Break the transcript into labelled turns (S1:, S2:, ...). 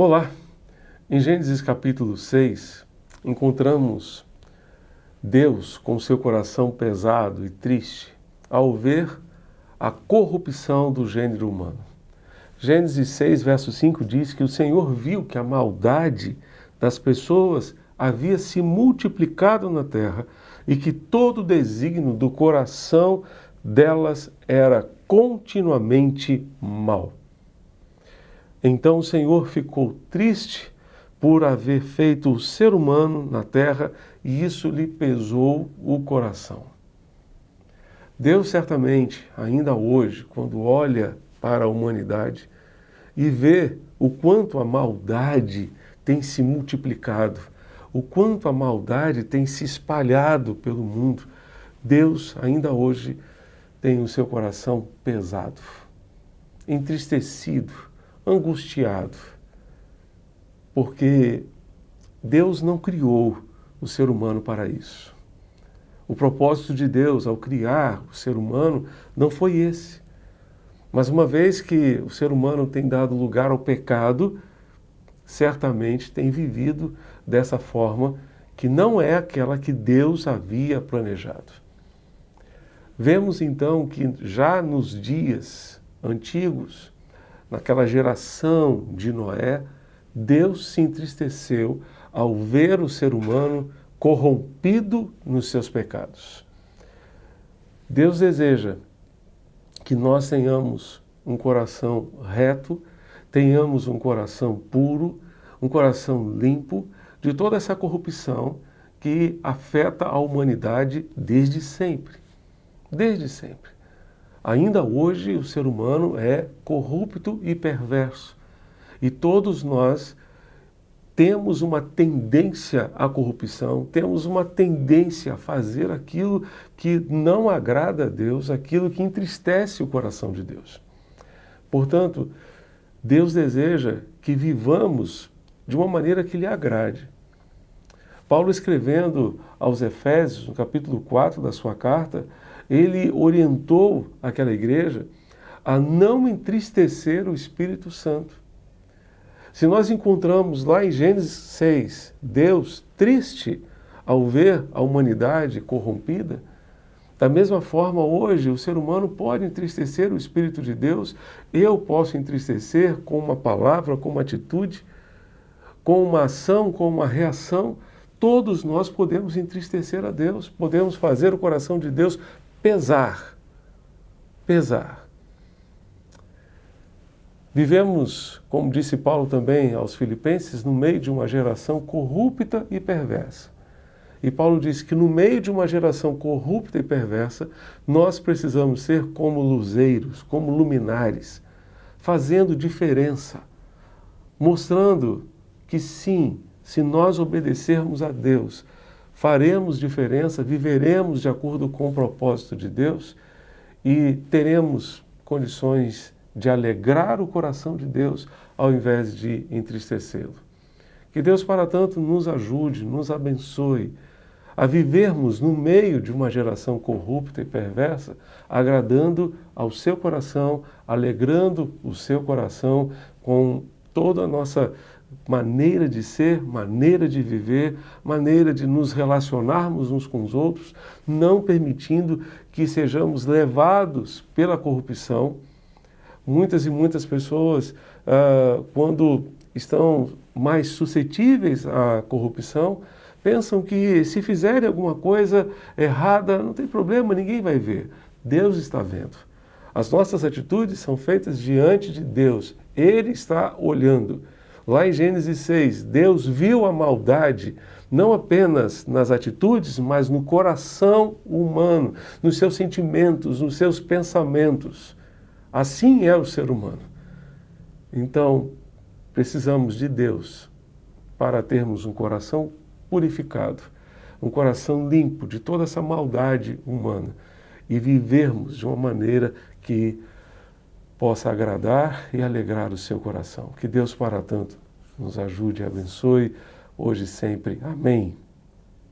S1: Olá! Em Gênesis capítulo 6, encontramos Deus com seu coração pesado e triste ao ver a corrupção do gênero humano. Gênesis 6, verso 5 diz que o Senhor viu que a maldade das pessoas havia se multiplicado na terra e que todo o desígnio do coração delas era continuamente mau. Então o Senhor ficou triste por haver feito o ser humano na terra e isso lhe pesou o coração. Deus certamente, ainda hoje, quando olha para a humanidade e vê o quanto a maldade tem se multiplicado, o quanto a maldade tem se espalhado pelo mundo, Deus ainda hoje tem o seu coração pesado, entristecido, angustiado, porque Deus não criou o ser humano para isso. O propósito de Deus ao criar o ser humano não foi esse. Mas uma vez que o ser humano tem dado lugar ao pecado, certamente tem vivido dessa forma que não é aquela que Deus havia planejado. Vemos então que já nos dias antigos, naquela geração de Noé, Deus se entristeceu ao ver o ser humano corrompido nos seus pecados. Deus deseja que nós tenhamos um coração reto, tenhamos um coração puro, um coração limpo de toda essa corrupção que afeta a humanidade desde sempre. Desde sempre. Ainda hoje o ser humano é corrupto e perverso. E todos nós temos uma tendência à corrupção, temos uma tendência a fazer aquilo que não agrada a Deus, aquilo que entristece o coração de Deus. Portanto, Deus deseja que vivamos de uma maneira que lhe agrade. Paulo, escrevendo aos Efésios, no capítulo 4 da sua carta, ele orientou aquela igreja a não entristecer o Espírito Santo. Se nós encontramos lá em Gênesis 6, Deus triste ao ver a humanidade corrompida, da mesma forma hoje o ser humano pode entristecer o Espírito de Deus, eu posso entristecer com uma palavra, com uma atitude, com uma ação, com uma reação, todos nós podemos entristecer a Deus, podemos fazer o coração de Deus pesar. Vivemos, como disse Paulo também aos Filipenses, no meio de uma geração corrupta e perversa. E Paulo diz que no meio de uma geração corrupta e perversa, nós precisamos ser como luzeiros, como luminares, fazendo diferença, mostrando que sim, se nós obedecermos a Deus, faremos diferença, viveremos de acordo com o propósito de Deus e teremos condições de alegrar o coração de Deus ao invés de entristecê-lo. Que Deus, para tanto, nos ajude, nos abençoe a vivermos no meio de uma geração corrupta e perversa, agradando ao seu coração, alegrando o seu coração com toda a nossa maneira de ser, maneira de viver, maneira de nos relacionarmos uns com os outros, não permitindo que sejamos levados pela corrupção. Muitas e muitas pessoas, quando estão mais suscetíveis à corrupção, pensam que se fizerem alguma coisa errada, não tem problema, ninguém vai ver. Deus está vendo. As nossas atitudes são feitas diante de Deus. Ele está olhando. Lá em Gênesis 6, Deus viu a maldade, não apenas nas atitudes, mas no coração humano, nos seus sentimentos, nos seus pensamentos. Assim é o ser humano. Então, precisamos de Deus para termos um coração purificado, um coração limpo de toda essa maldade humana e vivermos de uma maneira que possa agradar e alegrar o seu coração. Que Deus, para tanto, nos ajude e abençoe hoje e sempre. Amém.